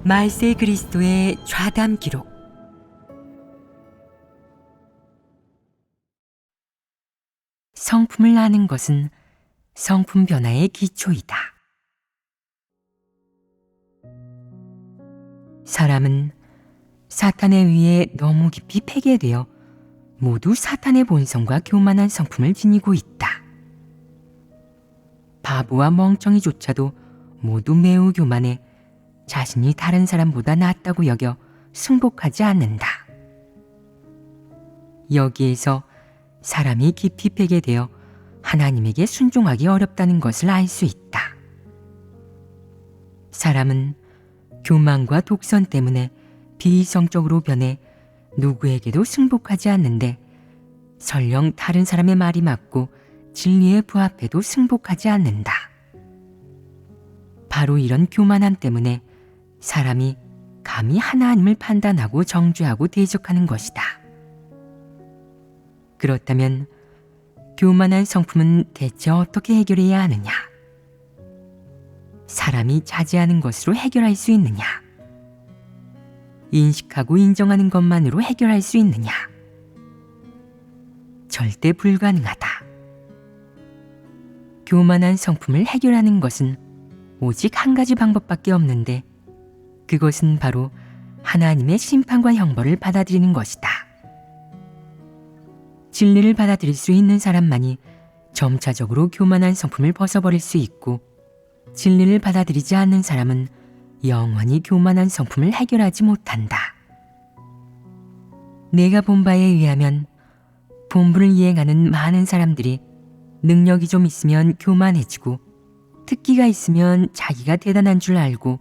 말세 그리스도의 좌담 기록. 성품을 아는 것은 성품 변화의 기초이다. 사람은 사탄에 의해 너무 깊이 폐괴되어 모두 사탄의 본성과 교만한 성품을 지니고 있다. 바보와 멍청이조차도 모두 매우 교만해 자신이 다른 사람보다 낫다고 여겨 승복하지 않는다. 여기에서 사람이 깊이 폐괴되어 하나님에게 순종하기 어렵다는 것을 알 수 있다. 사람은 교만과 독선 때문에 비이성적으로 변해 누구에게도 승복하지 않는데 설령 다른 사람의 말이 맞고 진리에 부합해도 승복하지 않는다. 바로 이런 교만함 때문에 사람이 감히 하나님을 판단하고 정죄하고 대적하는 것이다. 그렇다면 교만한 성품은 대체 어떻게 해결해야 하느냐? 사람이 자제하는 것으로 해결할 수 있느냐? 인식하고 인정하는 것만으로 해결할 수 있느냐? 절대 불가능하다. 교만한 성품을 해결하는 것은 오직 한 가지 방법밖에 없는데 그것은 바로 하나님의 심판과 형벌을 받아들이는 것이다. 진리를 받아들일 수 있는 사람만이 점차적으로 교만한 성품을 벗어버릴 수 있고 진리를 받아들이지 않는 사람은 영원히 교만한 성품을 해결하지 못한다. 내가 본 바에 의하면 본분을 이행하는 많은 사람들이 능력이 좀 있으면 교만해지고 특기가 있으면 자기가 대단한 줄 알고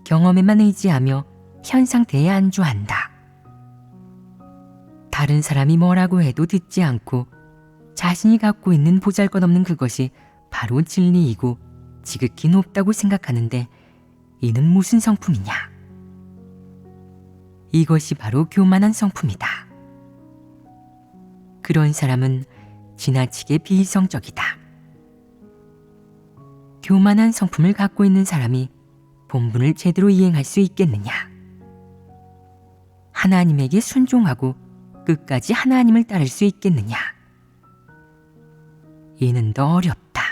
경험에만 의지하며 현 상태에 안주한다. 다른 사람이 뭐라고 해도 듣지 않고 자신이 갖고 있는 보잘것없는 그것이 바로 진리이고 지극히 높다고 생각하는데 이는 무슨 성품이냐? 이것이 바로 교만한 성품이다. 그런 사람은 지나치게 비이성적이다. 교만한 성품을 갖고 있는 사람이 본분을 제대로 이행할 수 있겠느냐? 하나님에게 순종하고 끝까지 하나님을 따를 수 있겠느냐? 이는 더 어렵다.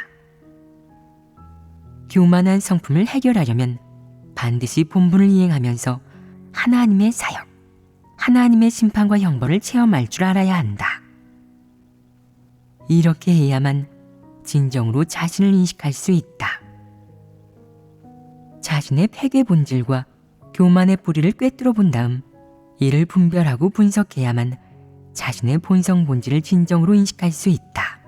교만한 성품을 해결하려면 반드시 본분을 이행하면서 하나님의 사역, 하나님의 심판과 형벌을 체험할 줄 알아야 한다. 이렇게 해야만 진정으로 자신을 인식할 수 있다. 자신의 폐괴 본질과 교만의 뿌리를 꿰뚫어 본 다음 이를 분별하고 분석해야만 자신의 본성 본질을 진정으로 인식할 수 있다.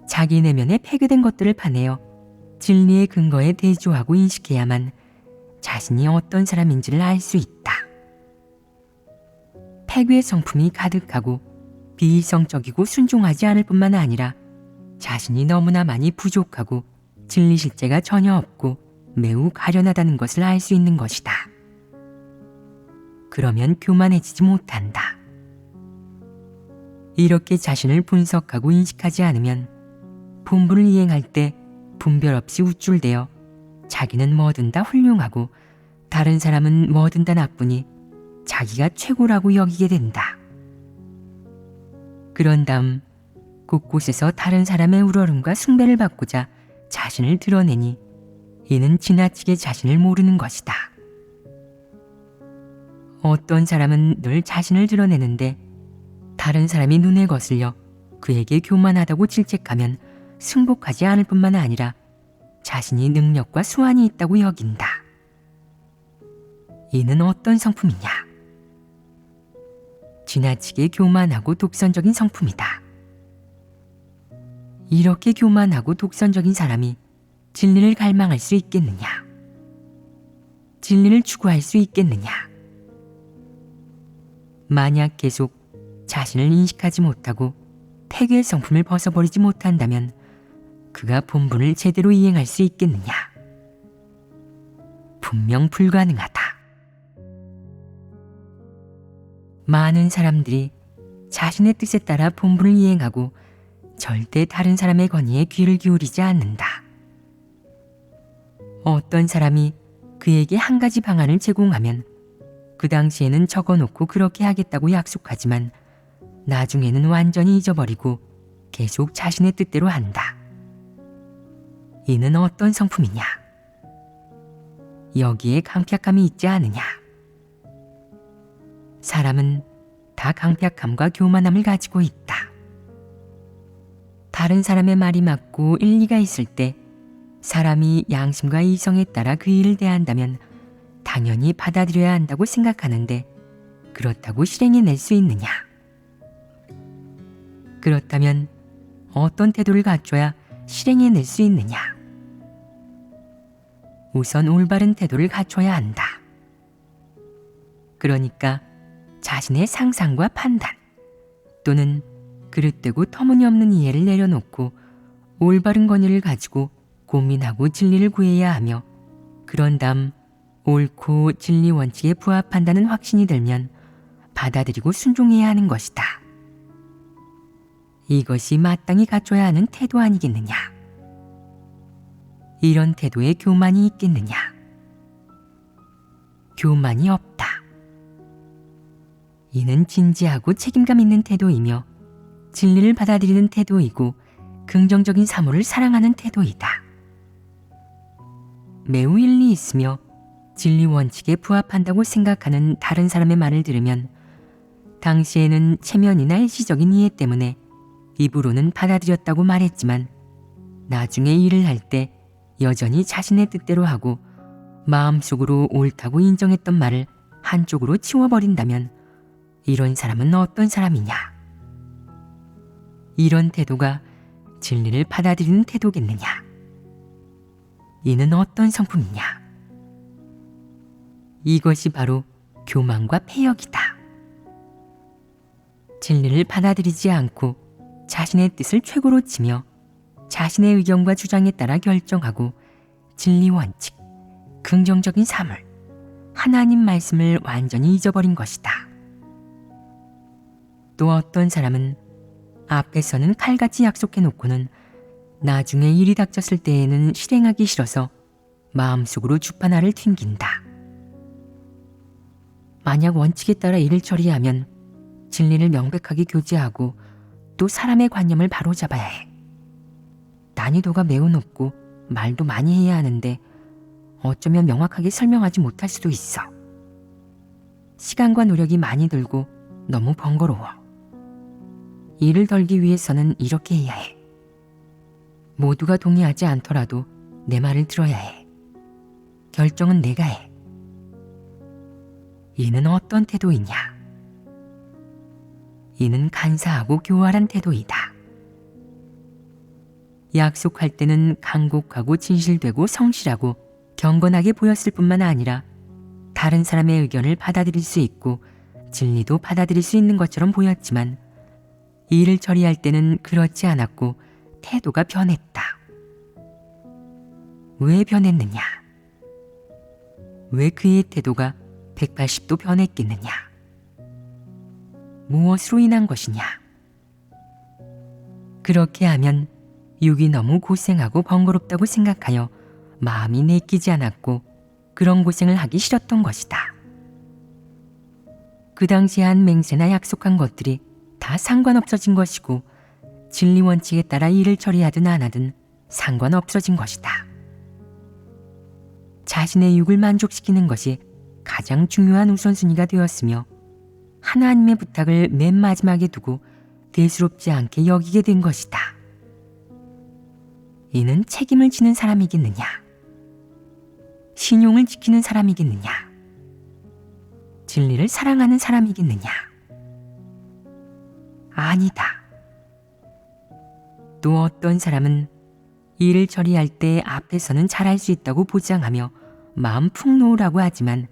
자기 내면에 폐괴된 것들을 파내어 진리의 근거에 대조하고 인식해야만 자신이 어떤 사람인지를 알 수 있다. 폐괴 성품이 가득하고 비이성적이고 순종하지 않을 뿐만 아니라 자신이 너무나 많이 부족하고 진리 실제가 전혀 없고 매우 가련하다는 것을 알 수 있는 것이다. 그러면 교만해지지 못한다. 이렇게 자신을 분석하고 인식하지 않으면 본분을 이행할 때 분별 없이 우쭐대어 자기는 뭐든 다 훌륭하고 다른 사람은 뭐든 다 나쁘니 자기가 최고라고 여기게 된다. 그런 다음 곳곳에서 다른 사람의 우러름과 숭배를 받고자 자신을 드러내니 이는 지나치게 자신을 모르는 것이다. 어떤 사람은 늘 자신을 드러내는데 다른 사람이 눈에 거슬려 그에게 교만하다고 질책하면 승복하지 않을 뿐만 아니라 자신이 능력과 수완이 있다고 여긴다. 이는 어떤 성품이냐? 지나치게 교만하고 독선적인 성품이다. 이렇게 교만하고 독선적인 사람이 진리를 갈망할 수 있겠느냐? 진리를 추구할 수 있겠느냐? 만약 계속 자신을 인식하지 못하고 폐괴의 성품을 벗어버리지 못한다면 그가 본분을 제대로 이행할 수 있겠느냐? 분명 불가능하다. 많은 사람들이 자신의 뜻에 따라 본분을 이행하고 절대 다른 사람의 건의에 귀를 기울이지 않는다. 어떤 사람이 그에게 한 가지 방안을 제공하면 그 당시에는 적어놓고 그렇게 하겠다고 약속하지만 나중에는 완전히 잊어버리고 계속 자신의 뜻대로 한다. 이는 어떤 성품이냐? 여기에 강팍함이 있지 않으냐? 사람은 다 강팍함과 교만함을 가지고 있다. 다른 사람의 말이 맞고 일리가 있을 때 사람이 양심과 이성에 따라 그 일을 대한다면 당연히 받아들여야 한다고 생각하는데 그렇다고 실행해낼 수 있느냐? 그렇다면 어떤 태도를 갖춰야 실행해낼 수 있느냐? 우선 올바른 태도를 갖춰야 한다. 그러니까 자신의 상상과 판단 또는 그릇되고 터무니없는 이해를 내려놓고 올바른 권위를 가지고 고민하고 진리를 구해야 하며 그런 다음 옳고 진리 원칙에 부합한다는 확신이 들면 받아들이고 순종해야 하는 것이다. 이것이 마땅히 갖춰야 하는 태도 아니겠느냐? 이런 태도에 교만이 있겠느냐? 교만이 없다. 이는 진지하고 책임감 있는 태도이며 진리를 받아들이는 태도이고 긍정적인 사물을 사랑하는 태도이다. 매우 일리 있으며 진리 원칙에 부합한다고 생각하는 다른 사람의 말을 들으면 당시에는 체면이나 일시적인 이해 때문에 입으로는 받아들였다고 말했지만 나중에 일을 할 때 여전히 자신의 뜻대로 하고 마음속으로 옳다고 인정했던 말을 한쪽으로 치워버린다면 이런 사람은 어떤 사람이냐? 이런 태도가 진리를 받아들이는 태도겠느냐? 이는 어떤 성품이냐? 이것이 바로 교만과 패역이다. 진리를 받아들이지 않고 자신의 뜻을 최고로 치며 자신의 의견과 주장에 따라 결정하고 진리 원칙, 긍정적인 사물, 하나님 말씀을 완전히 잊어버린 것이다. 또 어떤 사람은 앞에서는 칼같이 약속해놓고는 나중에 일이 닥쳤을 때에는 실행하기 싫어서 마음속으로 주판알을 튕긴다. 만약 원칙에 따라 일을 처리하면 진리를 명백하게 교제하고 또 사람의 관념을 바로잡아야 해. 난이도가 매우 높고 말도 많이 해야 하는데 어쩌면 명확하게 설명하지 못할 수도 있어. 시간과 노력이 많이 들고 너무 번거로워. 일을 덜기 위해서는 이렇게 해야 해. 모두가 동의하지 않더라도 내 말을 들어야 해. 결정은 내가 해. 이는 어떤 태도이냐? 이는 간사하고 교활한 태도이다. 약속할 때는 간곡하고 진실되고 성실하고 경건하게 보였을 뿐만 아니라 다른 사람의 의견을 받아들일 수 있고 진리도 받아들일 수 있는 것처럼 보였지만 일을 처리할 때는 그렇지 않았고 태도가 변했다. 왜 변했느냐? 왜 그의 태도가 180도 변했겠느냐? 무엇으로 인한 것이냐? 그렇게 하면 육이 너무 고생하고 번거롭다고 생각하여 마음이 내키지 않았고 그런 고생을 하기 싫었던 것이다. 그 당시에 한 맹세나 약속한 것들이 다 상관없어진 것이고 진리 원칙에 따라 일을 처리하든 안 하든 상관없어진 것이다. 자신의 육을 만족시키는 것이 가장 중요한 우선순위가 되었으며 하나님의 부탁을 맨 마지막에 두고 대수롭지 않게 여기게 된 것이다. 이는 책임을 지는 사람이겠느냐? 신용을 지키는 사람이겠느냐? 진리를 사랑하는 사람이겠느냐? 아니다. 또 어떤 사람은 일을 처리할 때 앞에서는 잘할 수 있다고 보장하며 마음 푹 놓으라고 하지만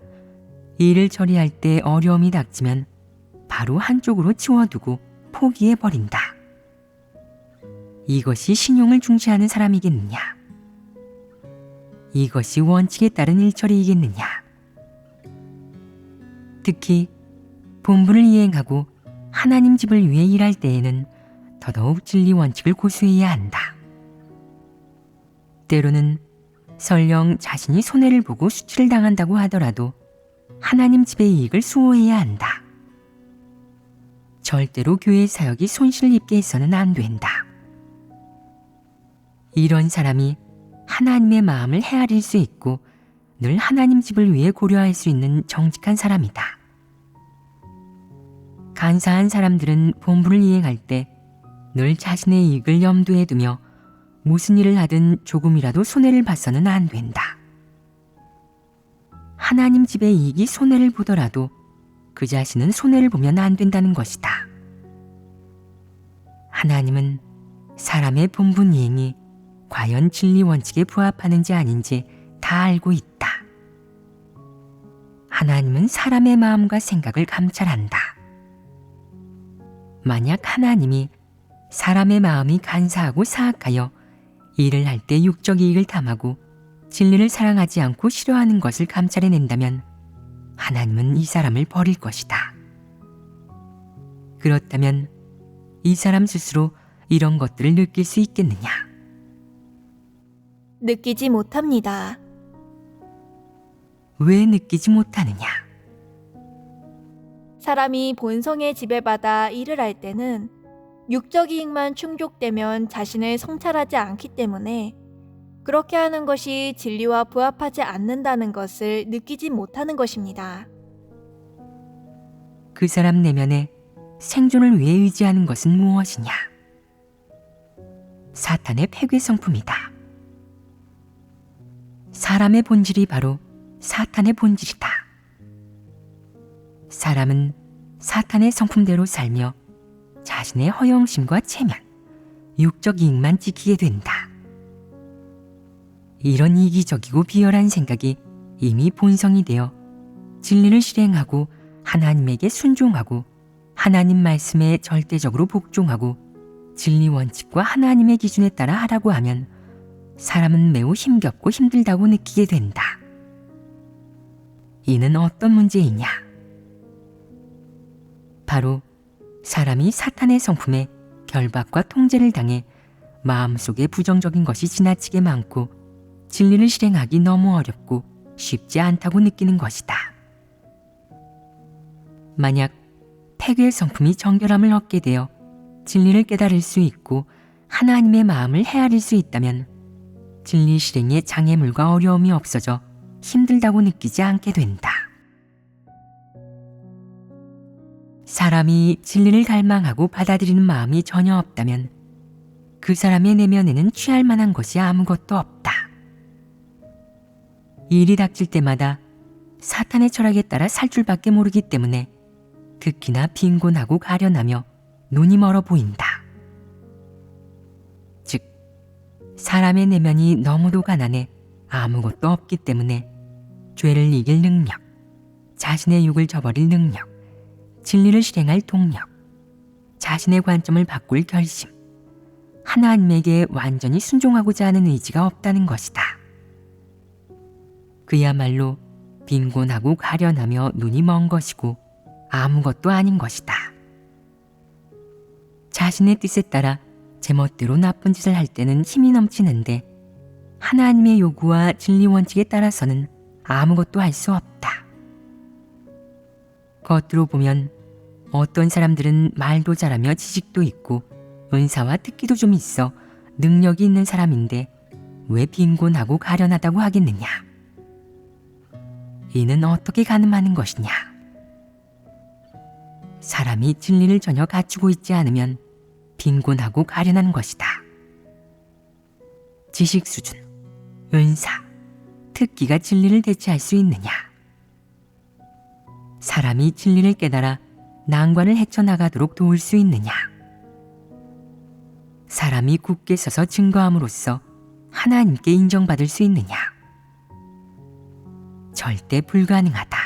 일을 처리할 때 어려움이 닥치면 바로 한쪽으로 치워두고 포기해버린다. 이것이 신용을 중시하는 사람이겠느냐? 이것이 원칙에 따른 일처리이겠느냐? 특히 본분을 이행하고 하나님 집을 위해 일할 때에는 더더욱 진리 원칙을 고수해야 한다. 때로는 설령 자신이 손해를 보고 수치를 당한다고 하더라도 하나님 집의 이익을 수호해야 한다. 절대로 교회 사역이 손실을 입게 해서는 안 된다. 이런 사람이 하나님의 마음을 헤아릴 수 있고 늘 하나님 집을 위해 고려할 수 있는 정직한 사람이다. 간사한 사람들은 본분을 이행할 때 늘 자신의 이익을 염두에 두며 무슨 일을 하든 조금이라도 손해를 봐서는 안 된다. 하나님 집의 이익이 손해를 보더라도 그 자신은 손해를 보면 안 된다는 것이다. 하나님은 사람의 본분 이행이 과연 진리 원칙에 부합하는지 아닌지 다 알고 있다. 하나님은 사람의 마음과 생각을 감찰한다. 만약 하나님이 사람의 마음이 간사하고 사악하여 일을 할 때 육적 이익을 탐하고 진리를 사랑하지 않고 싫어하는 것을 감찰해낸다면 하나님은 이 사람을 버릴 것이다. 그렇다면 이 사람 스스로 이런 것들을 느낄 수 있겠느냐? 느끼지 못합니다. 왜 느끼지 못하느냐? 사람이 본성에 지배받아 일을 할 때는 육적 이익만 충족되면 자신을 성찰하지 않기 때문에 그렇게 하는 것이 진리와 부합하지 않는다는 것을 느끼지 못하는 것입니다. 그 사람 내면에 생존을 위해 의지하는 것은 무엇이냐? 사탄의 폐괴 성품이다. 사람의 본질이 바로 사탄의 본질이다. 사람은 사탄의 성품대로 살며 자신의 허영심과 체면, 육적 이익만 지키게 된다. 이런 이기적이고 비열한 생각이 이미 본성이 되어 진리를 실행하고 하나님에게 순종하고 하나님 말씀에 절대적으로 복종하고 진리 원칙과 하나님의 기준에 따라 하라고 하면 사람은 매우 힘겹고 힘들다고 느끼게 된다. 이는 어떤 문제이냐? 바로 사람이 사탄의 성품에 결박과 통제를 당해 마음속에 부정적인 것이 지나치게 많고 진리를 실행하기 너무 어렵고 쉽지 않다고 느끼는 것이다. 만약 폐괴의 성품이 정결함을 얻게 되어 진리를 깨달을 수 있고 하나님의 마음을 헤아릴 수 있다면 진리 실행에 장애물과 어려움이 없어져 힘들다고 느끼지 않게 된다. 사람이 진리를 갈망하고 받아들이는 마음이 전혀 없다면 그 사람의 내면에는 취할 만한 것이 아무것도 없다. 일이 닥칠 때마다 사탄의 철학에 따라 살 줄밖에 모르기 때문에 특히나 빈곤하고 가련하며 눈이 멀어 보인다. 즉, 사람의 내면이 너무도 가난해 아무것도 없기 때문에 죄를 이길 능력, 자신의 육을 저버릴 능력, 진리를 실행할 동력, 자신의 관점을 바꿀 결심, 하나님에게 완전히 순종하고자 하는 의지가 없다는 것이다. 그야말로 빈곤하고 가련하며 눈이 먼 것이고 아무것도 아닌 것이다. 자신의 뜻에 따라 제멋대로 나쁜 짓을 할 때는 힘이 넘치는데 하나님의 요구와 진리 원칙에 따라서는 아무것도 할 수 없다. 겉으로 보면 어떤 사람들은 말도 잘하며 지식도 있고 은사와 특기도 좀 있어 능력이 있는 사람인데 왜 빈곤하고 가련하다고 하겠느냐? 이는 어떻게 가늠하는 것이냐? 사람이 진리를 전혀 갖추고 있지 않으면 빈곤하고 가련한 것이다. 지식 수준, 은사, 특기가 진리를 대체할 수 있느냐? 사람이 진리를 깨달아 난관을 헤쳐나가도록 도울 수 있느냐? 사람이 굳게 서서 증거함으로써 하나님께 인정받을 수 있느냐? 절대 불가능하다.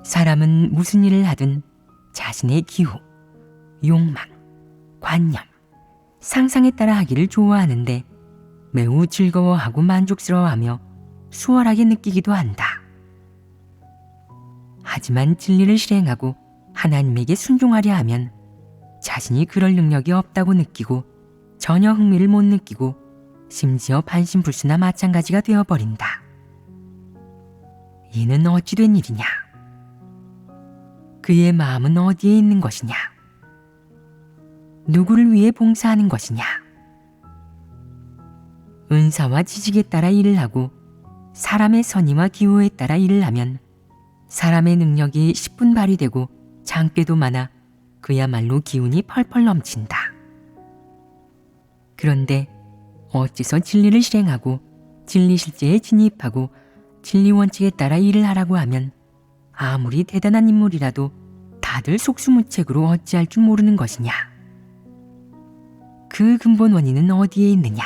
사람은 무슨 일을 하든 자신의 기호, 욕망, 관념, 상상에 따라 하기를 좋아하는데 매우 즐거워하고 만족스러워하며 수월하게 느끼기도 한다. 하지만 진리를 실행하고 하나님에게 순종하려 하면 자신이 그럴 능력이 없다고 느끼고 전혀 흥미를 못 느끼고 심지어 반신불수나 마찬가지가 되어버린다. 이는 어찌 된 일이냐? 그의 마음은 어디에 있는 것이냐? 누구를 위해 봉사하는 것이냐? 은사와 지식에 따라 일을 하고 사람의 선의와 기호에 따라 일을 하면 사람의 능력이 10분 발휘되고 장깨도 많아 그야말로 기운이 펄펄 넘친다. 그런데 어째서 진리를 실행하고 진리 실제에 진입하고 진리 원칙에 따라 일을 하라고 하면 아무리 대단한 인물이라도 다들 속수무책으로 어찌할 줄 모르는 것이냐? 그 근본 원인은 어디에 있느냐?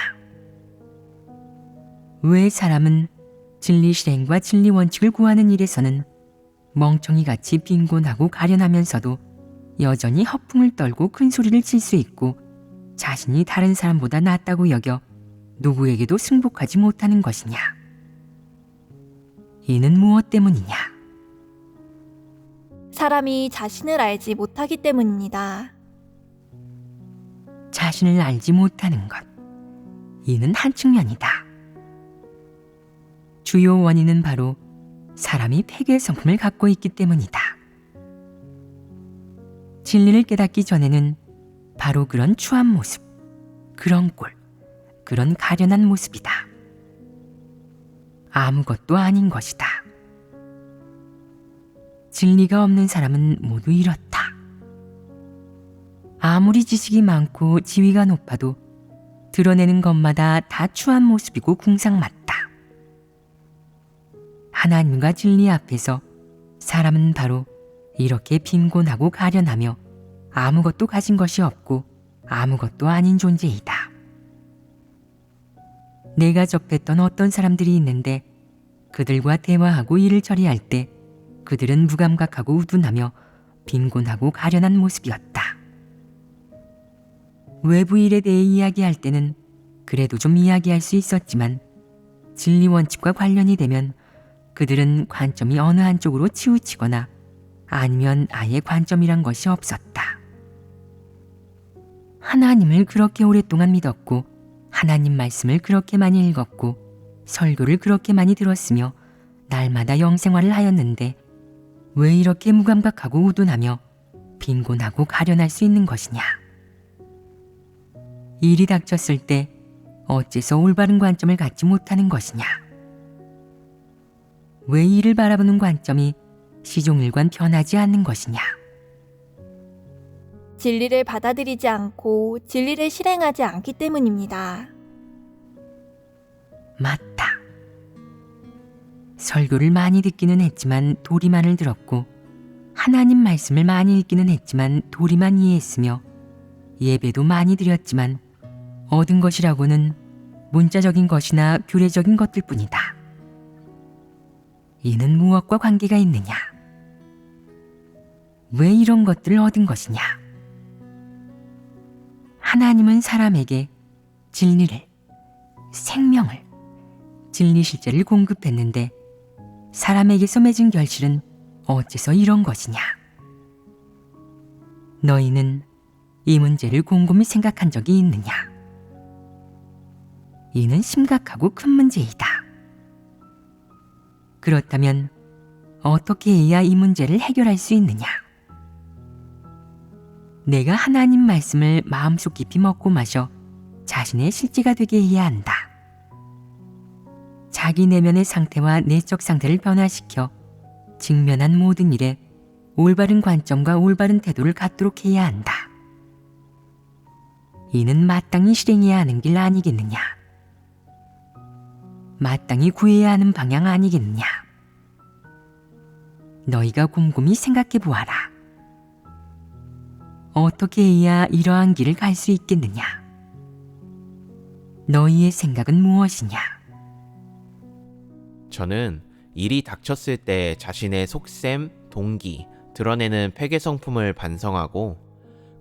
왜 사람은 진리 실행과 진리 원칙을 구하는 일에서는 멍청이같이 빈곤하고 가련하면서도 여전히 허풍을 떨고 큰 소리를 칠 수 있고 자신이 다른 사람보다 낫다고 여겨 누구에게도 승복하지 못하는 것이냐? 이는 무엇 때문이냐? 사람이 자신을 알지 못하기 때문입니다. 자신을 알지 못하는 것. 이는 한 측면이다. 주요 원인은 바로 사람이 폐괴의 성품을 갖고 있기 때문이다. 진리를 깨닫기 전에는 바로 그런 추한 모습, 그런 꼴, 그런 가련한 모습이다. 아무것도 아닌 것이다. 진리가 없는 사람은 모두 이렇다. 아무리 지식이 많고 지위가 높아도 드러내는 것마다 다 추한 모습이고 궁상맞다. 하나님과 진리 앞에서 사람은 바로 이렇게 빈곤하고 가련하며 아무것도 가진 것이 없고 아무것도 아닌 존재이다. 내가 접했던 어떤 사람들이 있는데 그들과 대화하고 일을 처리할 때 그들은 무감각하고 우둔하며 빈곤하고 가련한 모습이었다. 외부 일에 대해 이야기할 때는 그래도 좀 이야기할 수 있었지만 진리 원칙과 관련이 되면 그들은 관점이 어느 한쪽으로 치우치거나 아니면 아예 관점이란 것이 없었다. 하나님을 그렇게 오랫동안 믿었고 하나님 말씀을 그렇게 많이 읽었고 설교를 그렇게 많이 들었으며 날마다 영생활을 하였는데 왜 이렇게 무감각하고 우둔하며 빈곤하고 가련할 수 있는 것이냐? 일이 닥쳤을 때 어째서 올바른 관점을 갖지 못하는 것이냐? 왜 이를 바라보는 관점이 시종일관 변하지 않는 것이냐? 진리를 받아들이지 않고 진리를 실행하지 않기 때문입니다. 맞다. 설교를 많이 듣기는 했지만 도리만을 들었고 하나님 말씀을 많이 읽기는 했지만 도리만 이해했으며 예배도 많이 드렸지만 얻은 것이라고는 문자적인 것이나 규례적인 것들 뿐이다. 이는 무엇과 관계가 있느냐? 왜 이런 것들을 얻은 것이냐? 하나님은 사람에게 진리를, 생명을, 진리 실제를 공급했는데 사람에게서 맺은 결실은 어째서 이런 것이냐? 너희는 이 문제를 곰곰이 생각한 적이 있느냐? 이는 심각하고 큰 문제이다. 그렇다면 어떻게 해야 이 문제를 해결할 수 있느냐? 내가 하나님 말씀을 마음속 깊이 먹고 마셔 자신의 실제가 되게 해야 한다. 자기 내면의 상태와 내적 상태를 변화시켜 직면한 모든 일에 올바른 관점과 올바른 태도를 갖도록 해야 한다. 이는 마땅히 실행해야 하는 길 아니겠느냐? 마땅히 구해야 하는 방향 아니겠느냐? 너희가 곰곰이 생각해 보아라. 어떻게 해야 이러한 길을 갈 수 있겠느냐? 너희의 생각은 무엇이냐? 저는 일이 닥쳤을 때 자신의 속셈, 동기, 드러내는 폐괴성품을 반성하고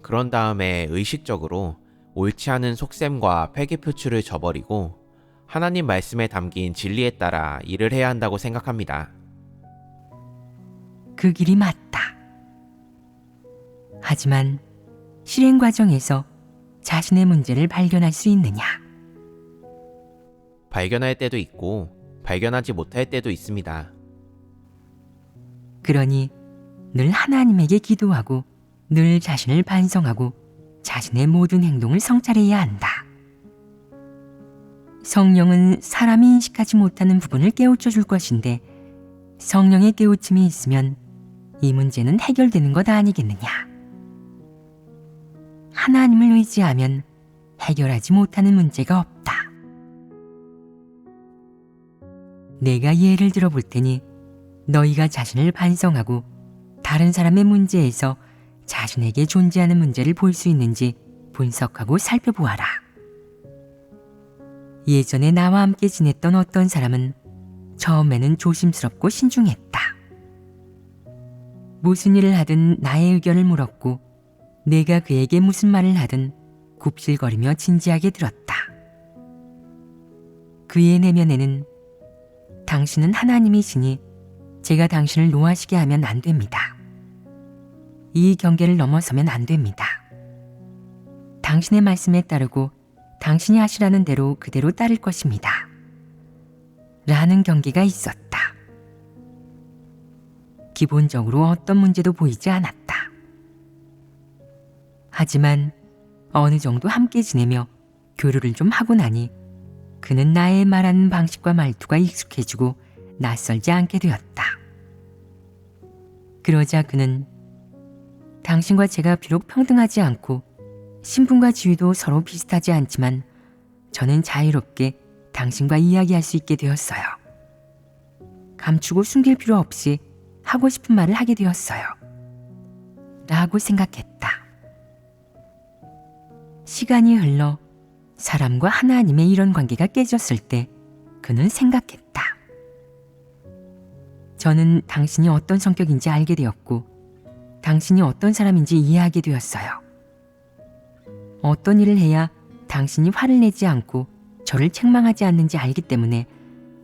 그런 다음에 의식적으로 옳지 않은 속셈과 폐괴 표출을 저버리고 하나님 말씀에 담긴 진리에 따라 일을 해야 한다고 생각합니다. 그 길이 맞다. 하지만 실행 과정에서 자신의 문제를 발견할 수 있느냐? 발견할 때도 있고 발견하지 못할 때도 있습니다. 그러니 늘 하나님에게 기도하고 늘 자신을 반성하고 자신의 모든 행동을 성찰해야 한다. 성령은 사람이 인식하지 못하는 부분을 깨우쳐 줄 것인데 성령의 깨우침이 있으면 이 문제는 해결되는 것 아니겠느냐. 하나님을 의지하면 해결하지 못하는 문제가 없다. 내가 예를 들어 볼 테니 너희가 자신을 반성하고 다른 사람의 문제에서 자신에게 존재하는 문제를 볼 수 있는지 분석하고 살펴보아라. 예전에 나와 함께 지냈던 어떤 사람은 처음에는 조심스럽고 신중했다. 무슨 일을 하든 나의 의견을 물었고 내가 그에게 무슨 말을 하든 굽실거리며 진지하게 들었다. 그의 내면에는 당신은 하나님이시니 제가 당신을 노하시게 하면 안 됩니다. 이 경계를 넘어서면 안 됩니다. 당신의 말씀에 따르고 당신이 하시라는 대로 그대로 따를 것입니다. 라는 경계가 있었다. 기본적으로 어떤 문제도 보이지 않았다. 하지만 어느 정도 함께 지내며 교류를 좀 하고 나니 그는 나의 말하는 방식과 말투가 익숙해지고 낯설지 않게 되었다. 그러자 그는 당신과 제가 비록 평등하지 않고 신분과 지위도 서로 비슷하지 않지만 저는 자유롭게 당신과 이야기할 수 있게 되었어요. 감추고 숨길 필요 없이 하고 싶은 말을 하게 되었어요. 라고 생각했다. 시간이 흘러 사람과 하나님의 이런 관계가 깨졌을 때 그는 생각했다. 저는 당신이 어떤 성격인지 알게 되었고 당신이 어떤 사람인지 이해하게 되었어요. 어떤 일을 해야 당신이 화를 내지 않고 저를 책망하지 않는지 알기 때문에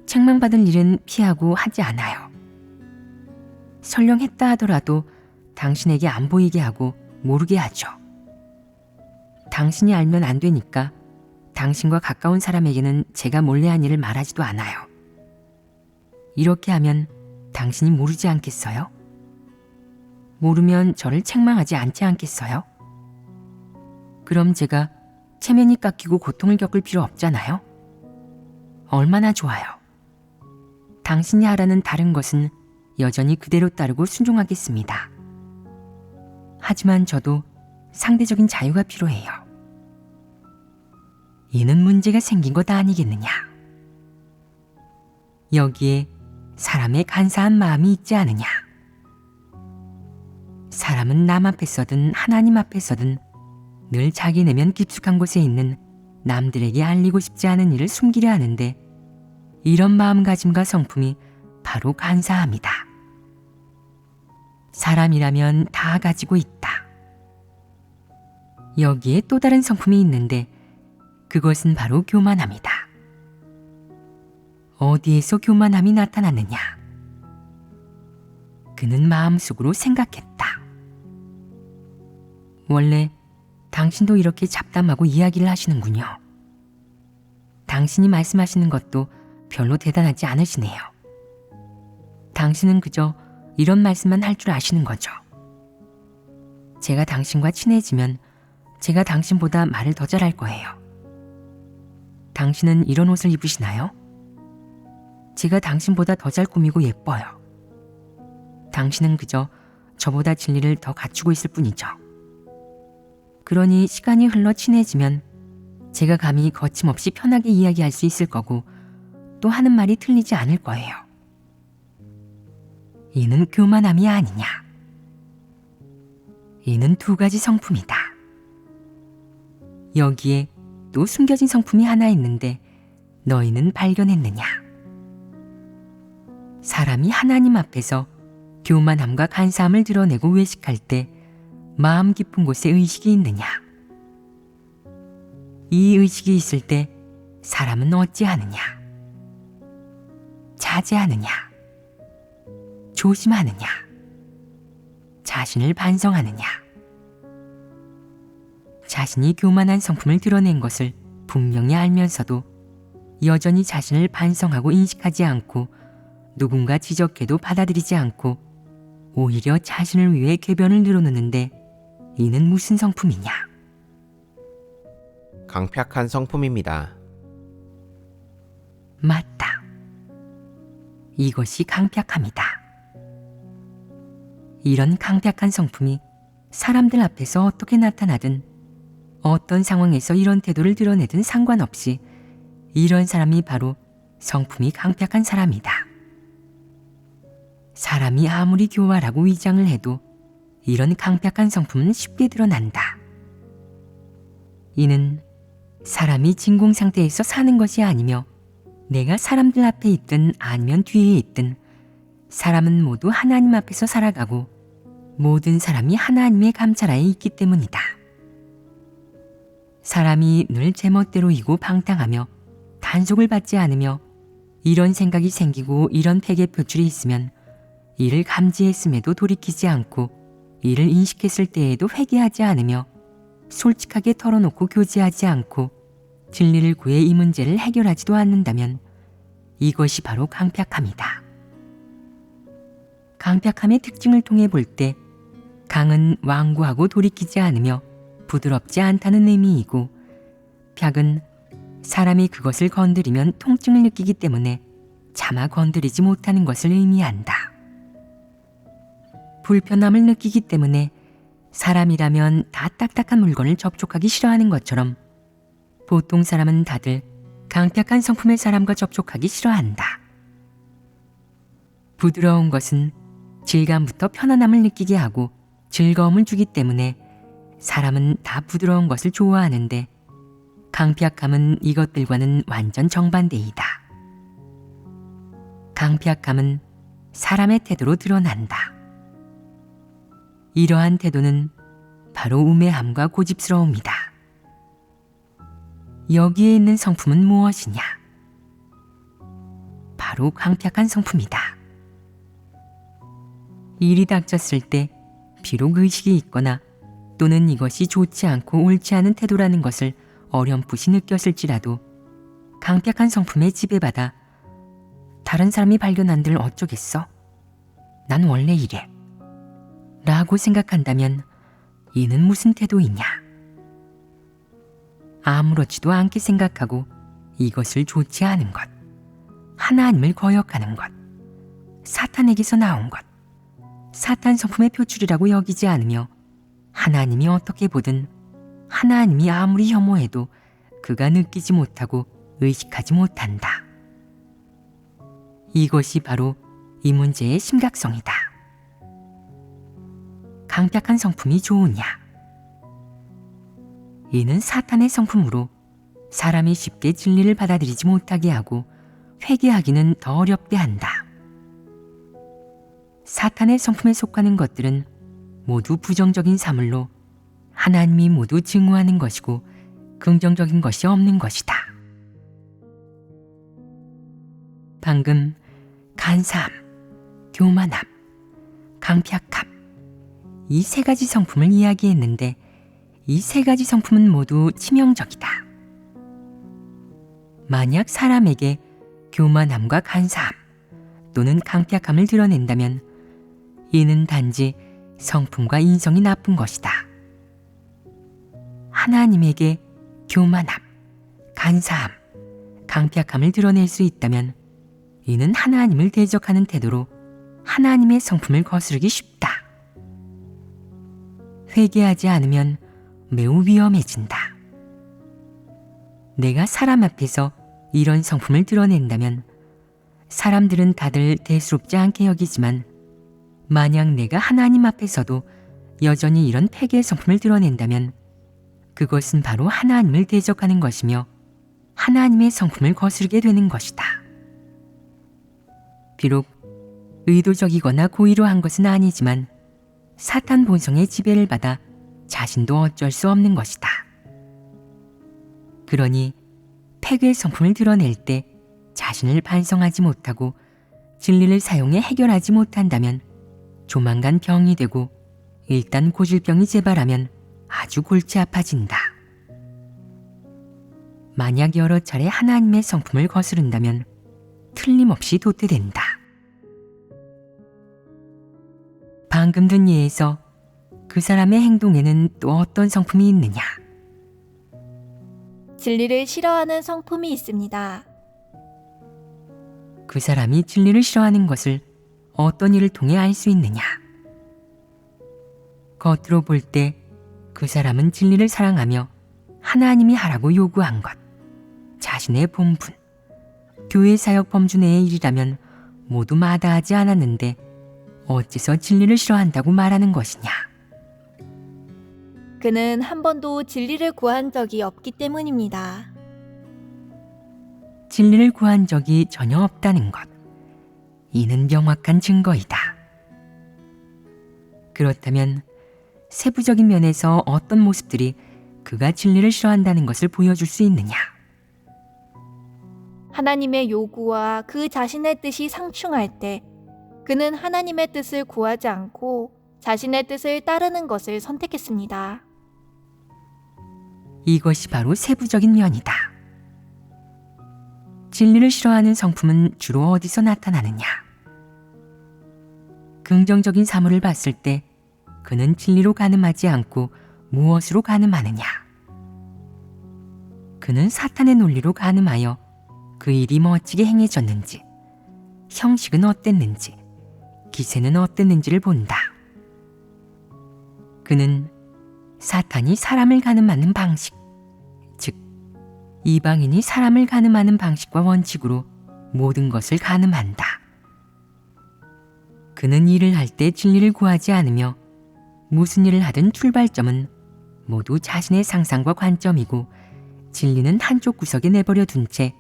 책망받을 일은 피하고 하지 않아요. 설령 했다 하더라도 당신에게 안 보이게 하고 모르게 하죠. 당신이 알면 안 되니까 당신과 가까운 사람에게는 제가 몰래 한 일을 말하지도 않아요. 이렇게 하면 당신이 모르지 않겠어요? 모르면 저를 책망하지 않지 않겠어요? 그럼 제가 체면이 깎이고 고통을 겪을 필요 없잖아요? 얼마나 좋아요. 당신이 하라는 다른 것은 여전히 그대로 따르고 순종하겠습니다. 하지만 저도 상대적인 자유가 필요해요. 이는 문제가 생긴 것 아니겠느냐. 여기에 사람의 간사한 마음이 있지 않으냐. 사람은 남 앞에서든 하나님 앞에서든 늘 자기 내면 깊숙한 곳에 있는 남들에게 알리고 싶지 않은 일을 숨기려 하는데 이런 마음가짐과 성품이 바로 간사함이다. 사람이라면 다 가지고 있다. 여기에 또 다른 성품이 있는데 그것은 바로 교만함이다. 어디에서 교만함이 나타났느냐? 그는 마음속으로 생각했다. 원래 당신도 이렇게 잡담하고 이야기를 하시는군요. 당신이 말씀하시는 것도 별로 대단하지 않으시네요. 당신은 그저 이런 말씀만 할 줄 아시는 거죠. 제가 당신과 친해지면 제가 당신보다 말을 더 잘할 거예요. 당신은 이런 옷을 입으시나요? 제가 당신보다 더 잘 꾸미고 예뻐요. 당신은 그저 저보다 진리를 더 갖추고 있을 뿐이죠. 그러니 시간이 흘러 친해지면 제가 감히 거침없이 편하게 이야기할 수 있을 거고 또 하는 말이 틀리지 않을 거예요. 이는 교만함이 아니냐. 이는 두 가지 성품이다. 여기에 또 숨겨진 성품이 하나 있는데 너희는 발견했느냐? 사람이 하나님 앞에서 교만함과 간사함을 드러내고 외식할 때 마음 깊은 곳에 의식이 있느냐? 이 의식이 있을 때 사람은 어찌하느냐? 자제하느냐? 조심하느냐? 자신을 반성하느냐? 자신이 교만한 성품을 드러낸 것을 분명히 알면서도 여전히 자신을 반성하고 인식하지 않고 누군가 지적해도 받아들이지 않고 오히려 자신을 위해 궤변을 늘어놓는데 이는 무슨 성품이냐? 강팍한 성품입니다. 맞다. 이것이 강팍함이다. 이런 강팍한 성품이 사람들 앞에서 어떻게 나타나든 어떤 상황에서 이런 태도를 드러내든 상관없이 이런 사람이 바로 성품이 강팍한 사람이다. 사람이 아무리 교활하고 위장을 해도 이런 강팍한 성품은 쉽게 드러난다. 이는 사람이 진공 상태에서 사는 것이 아니며 내가 사람들 앞에 있든 아니면 뒤에 있든 사람은 모두 하나님 앞에서 살아가고 모든 사람이 하나님의 감찰하에 있기 때문이다. 사람이 늘 제멋대로이고 방탕하며 단속을 받지 않으며 이런 생각이 생기고 이런 폐괴 표출이 있으면 이를 감지했음에도 돌이키지 않고 이를 인식했을 때에도 회개하지 않으며 솔직하게 털어놓고 교제하지 않고 진리를 구해 이 문제를 해결하지도 않는다면 이것이 바로 강팍함이다. 강팍함의 특징을 통해 볼 때 강은 완고하고 돌이키지 않으며 부드럽지 않다는 의미이고 팍은 사람이 그것을 건드리면 통증을 느끼기 때문에 차마 건드리지 못하는 것을 의미한다. 불편함을 느끼기 때문에 사람이라면 다 딱딱한 물건을 접촉하기 싫어하는 것처럼 보통 사람은 다들 강팍한 성품의 사람과 접촉하기 싫어한다. 부드러운 것은 질감부터 편안함을 느끼게 하고 즐거움을 주기 때문에 사람은 다 부드러운 것을 좋아하는데 강팍함은 이것들과는 완전 정반대이다. 강팍함은 사람의 태도로 드러난다. 이러한 태도는 바로 우매함과 고집스러움이다. 여기에 있는 성품은 무엇이냐? 바로 강팍한 성품이다. 일이 닥쳤을 때 비록 의식이 있거나 또는 이것이 좋지 않고 옳지 않은 태도라는 것을 어렴풋이 느꼈을지라도 강팍한 성품에 지배받아 다른 사람이 발견한들 어쩌겠어? 난 원래 이래. 라고 생각한다면 이는 무슨 태도이냐? 아무렇지도 않게 생각하고 이것을 좋지 않은 것, 하나님을 거역하는 것, 사탄에게서 나온 것, 사탄 성품의 표출이라고 여기지 않으며 하나님이 어떻게 보든 하나님이 아무리 혐오해도 그가 느끼지 못하고 의식하지 못한다. 이것이 바로 이 문제의 심각성이다. 강팍한 성품이 좋으냐? 이는 사탄의 성품으로 사람이 쉽게 진리를 받아들이지 못하게 하고 회개하기는 더 어렵게 한다. 사탄의 성품에 속하는 것들은 모두 부정적인 사물로 하나님이 모두 증오하는 것이고 긍정적인 것이 없는 것이다. 방금 간사함, 교만함, 강팍함 이 세 가지 성품을 이야기했는데 이 세 가지 성품은 모두 치명적이다. 만약 사람에게 교만함과 간사함 또는 강팍함을 드러낸다면 이는 단지 성품과 인성이 나쁜 것이다. 하나님에게 교만함, 간사함, 강팍함을 드러낼 수 있다면 이는 하나님을 대적하는 태도로 하나님의 성품을 거스르기 쉽다. 회개하지 않으면 매우 위험해진다. 내가 사람 앞에서 이런 성품을 드러낸다면 사람들은 다들 대수롭지 않게 여기지만 만약 내가 하나님 앞에서도 여전히 이런 폐괴의 성품을 드러낸다면 그것은 바로 하나님을 대적하는 것이며 하나님의 성품을 거스르게 되는 것이다. 비록 의도적이거나 고의로 한 것은 아니지만 사탄 본성의 지배를 받아 자신도 어쩔 수 없는 것이다. 그러니 폐괴의 성품을 드러낼 때 자신을 반성하지 못하고 진리를 사용해 해결하지 못한다면 조만간 병이 되고 일단 고질병이 재발하면 아주 골치 아파진다. 만약 여러 차례 하나님의 성품을 거스른다면 틀림없이 도태된다. 방금 든 예에서 그 사람의 행동에는 또 어떤 성품이 있느냐? 진리를 싫어하는 성품이 있습니다. 그 사람이 진리를 싫어하는 것을 어떤 일을 통해 알 수 있느냐? 겉으로 볼 때 그 사람은 진리를 사랑하며 하나님이 하라고 요구한 것, 자신의 본분, 교회 사역 범주 내의 일이라면 모두 마다하지 않았는데 어째서 진리를 싫어한다고 말하는 것이냐? 그는 한 번도 진리를 구한 적이 없기 때문입니다. 진리를 구한 적이 전혀 없다는 것, 이는 명확한 증거이다. 그렇다면 세부적인 면에서 어떤 모습들이 그가 진리를 싫어한다는 것을 보여줄 수 있느냐? 하나님의 요구와 그 자신의 뜻이 상충할 때 그는 하나님의 뜻을 구하지 않고 자신의 뜻을 따르는 것을 선택했습니다. 이것이 바로 세부적인 면이다. 진리를 싫어하는 성품은 주로 어디서 나타나느냐? 긍정적인 사물을 봤을 때 그는 진리로 가늠하지 않고 무엇으로 가늠하느냐? 그는 사탄의 논리로 가늠하여 그 일이 멋지게 행해졌는지, 형식은 어땠는지, 기세는 어땠는지를 본다. 그는 사탄이 사람을 가늠하는 방식, 즉 이방인이 사람을 가늠하는 방식과 원칙으로 모든 것을 가늠한다. 그는 일을 할 때 진리를 구하지 않으며 무슨 일을 하든 출발점은 모두 자신의 상상과 관점이고 진리는 한쪽 구석에 내버려 둔 채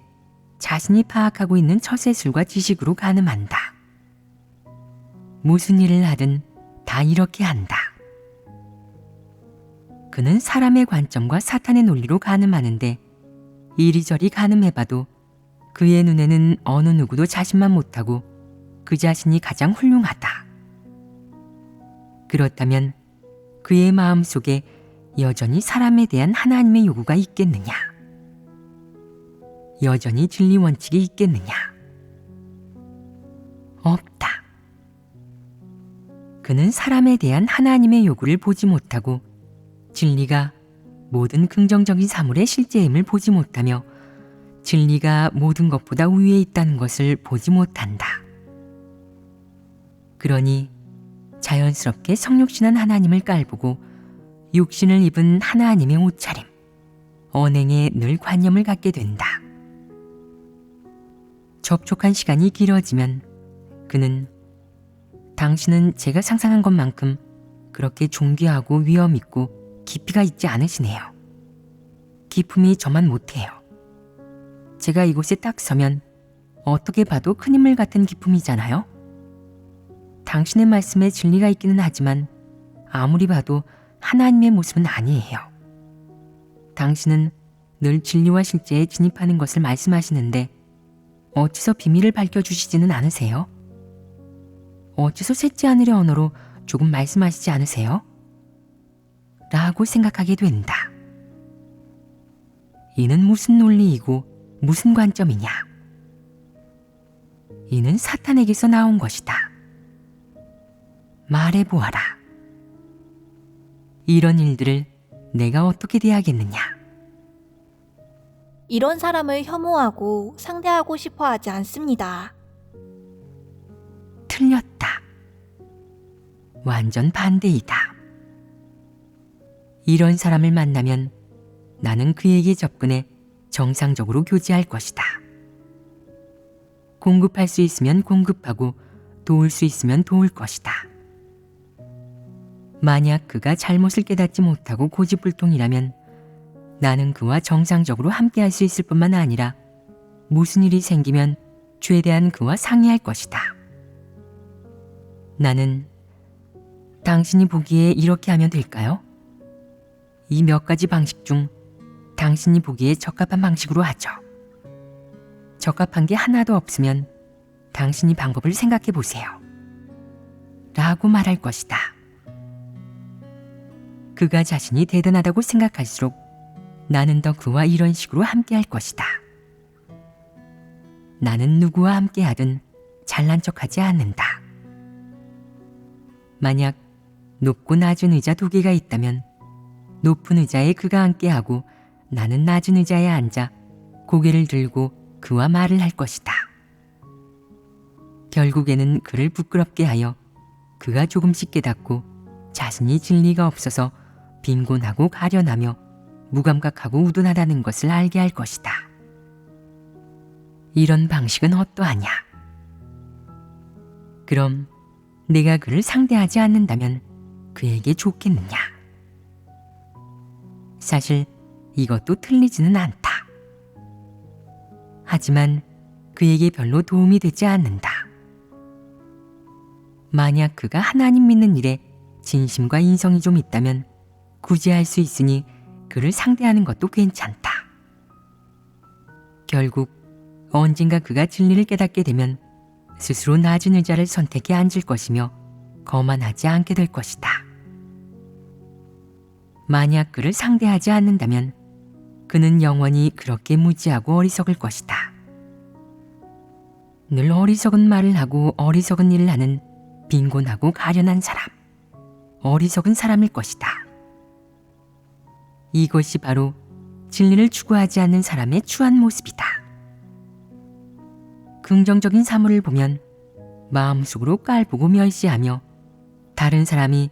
자신이 파악하고 있는 처세술과 지식으로 가늠한다. 무슨 일을 하든 다 이렇게 한다. 그는 사람의 관점과 사탄의 논리로 가늠하는데 이리저리 가늠해봐도 그의 눈에는 어느 누구도 자신만 못하고 그 자신이 가장 훌륭하다. 그렇다면 그의 마음속에 여전히 사람에 대한 하나님의 요구가 있겠느냐? 여전히 진리 원칙이 있겠느냐? 없다. 그는 사람에 대한 하나님의 요구를 보지 못하고 진리가 모든 긍정적인 사물의 실제임을 보지 못하며 진리가 모든 것보다 위에 있다는 것을 보지 못한다. 그러니 자연스럽게 성육신한 하나님을 깔보고 육신을 입은 하나님의 옷차림, 언행에 늘 관념을 갖게 된다. 접촉한 시간이 길어지면 그는 당신은 제가 상상한 것만큼 그렇게 존귀하고 위엄 있고 깊이가 있지 않으시네요. 기품이 저만 못해요. 제가 이곳에 딱 서면 어떻게 봐도 큰 인물 같은 기품이잖아요. 당신의 말씀에 진리가 있기는 하지만 아무리 봐도 하나님의 모습은 아니에요. 당신은 늘 진리와 실제에 진입하는 것을 말씀하시는데 어째서 비밀을 밝혀주시지는 않으세요? 어째서 셋째 하늘의 언어로 조금 말씀하시지 않으세요? 라고 생각하게 된다. 이는 무슨 논리이고 무슨 관점이냐? 이는 사탄에게서 나온 것이다. 말해보아라. 이런 일들을 내가 어떻게 대하겠느냐? 이런 사람을 혐오하고 상대하고 싶어 하지 않습니다. 틀렸다. 완전 반대이다. 이런 사람을 만나면 나는 그에게 접근해 정상적으로 교제할 것이다. 공급할 수 있으면 공급하고 도울 수 있으면 도울 것이다. 만약 그가 잘못을 깨닫지 못하고 고집불통이라면 나는 그와 정상적으로 함께할 수 있을 뿐만 아니라 무슨 일이 생기면 최대한 그와 상의할 것이다. 나는 당신이 보기에 이렇게 하면 될까요? 이 몇 가지 방식 중 당신이 보기에 적합한 방식으로 하죠. 적합한 게 하나도 없으면 당신이 방법을 생각해 보세요. 라고 말할 것이다. 그가 자신이 대단하다고 생각할수록 나는 더 그와 이런 식으로 함께할 것이다. 나는 누구와 함께하든 잘난 척하지 않는다. 만약 높고 낮은 의자 두 개가 있다면 높은 의자에 그가 함께하고 나는 낮은 의자에 앉아 고개를 들고 그와 말을 할 것이다. 결국에는 그를 부끄럽게 하여 그가 조금씩 깨닫고 자신이 진리가 없어서 빈곤하고 가련하며 무감각하고 우둔하다는 것을 알게 할 것이다. 이런 방식은 어떠하냐? 그럼 내가 그를 상대하지 않는다면 그에게 좋겠느냐? 사실 이것도 틀리지는 않다. 하지만 그에게 별로 도움이 되지 않는다. 만약 그가 하나님 믿는 일에 진심과 인성이 좀 있다면 굳이 할 수 있으니 그를 상대하는 것도 괜찮다. 결국 언젠가 그가 진리를 깨닫게 되면 스스로 낮은 의자를 선택해 앉을 것이며 거만하지 않게 될 것이다. 만약 그를 상대하지 않는다면 그는 영원히 그렇게 무지하고 어리석을 것이다. 늘 어리석은 말을 하고 어리석은 일을 하는 빈곤하고 가련한 사람, 어리석은 사람일 것이다. 이것이 바로 진리를 추구하지 않는 사람의 추한 모습이다. 긍정적인 사물을 보면 마음속으로 깔보고 멸시하며 다른 사람이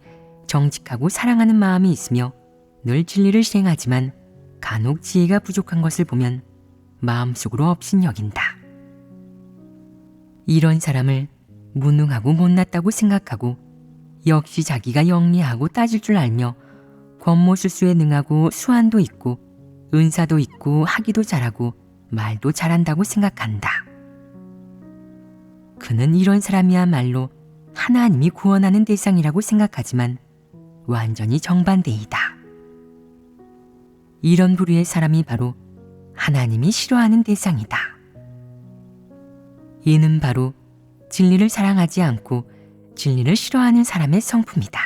정직하고 사랑하는 마음이 있으며 늘 진리를 실행하지만 간혹 지혜가 부족한 것을 보면 마음속으로 업신여긴다. 이런 사람을 무능하고 못났다고 생각하고 역시 자기가 영리하고 따질 줄 알며 권모술수에 능하고 수완도 있고 은사도 있고 하기도 잘하고 말도 잘한다고 생각한다. 그는 이런 사람이야말로 하나님이 구원하는 대상이라고 생각하지만 완전히 정반대이다. 이런 부류의 사람이 바로 하나님이 싫어하는 대상이다. 이는 바로 진리를 사랑하지 않고 진리를 싫어하는 사람의 성품이다.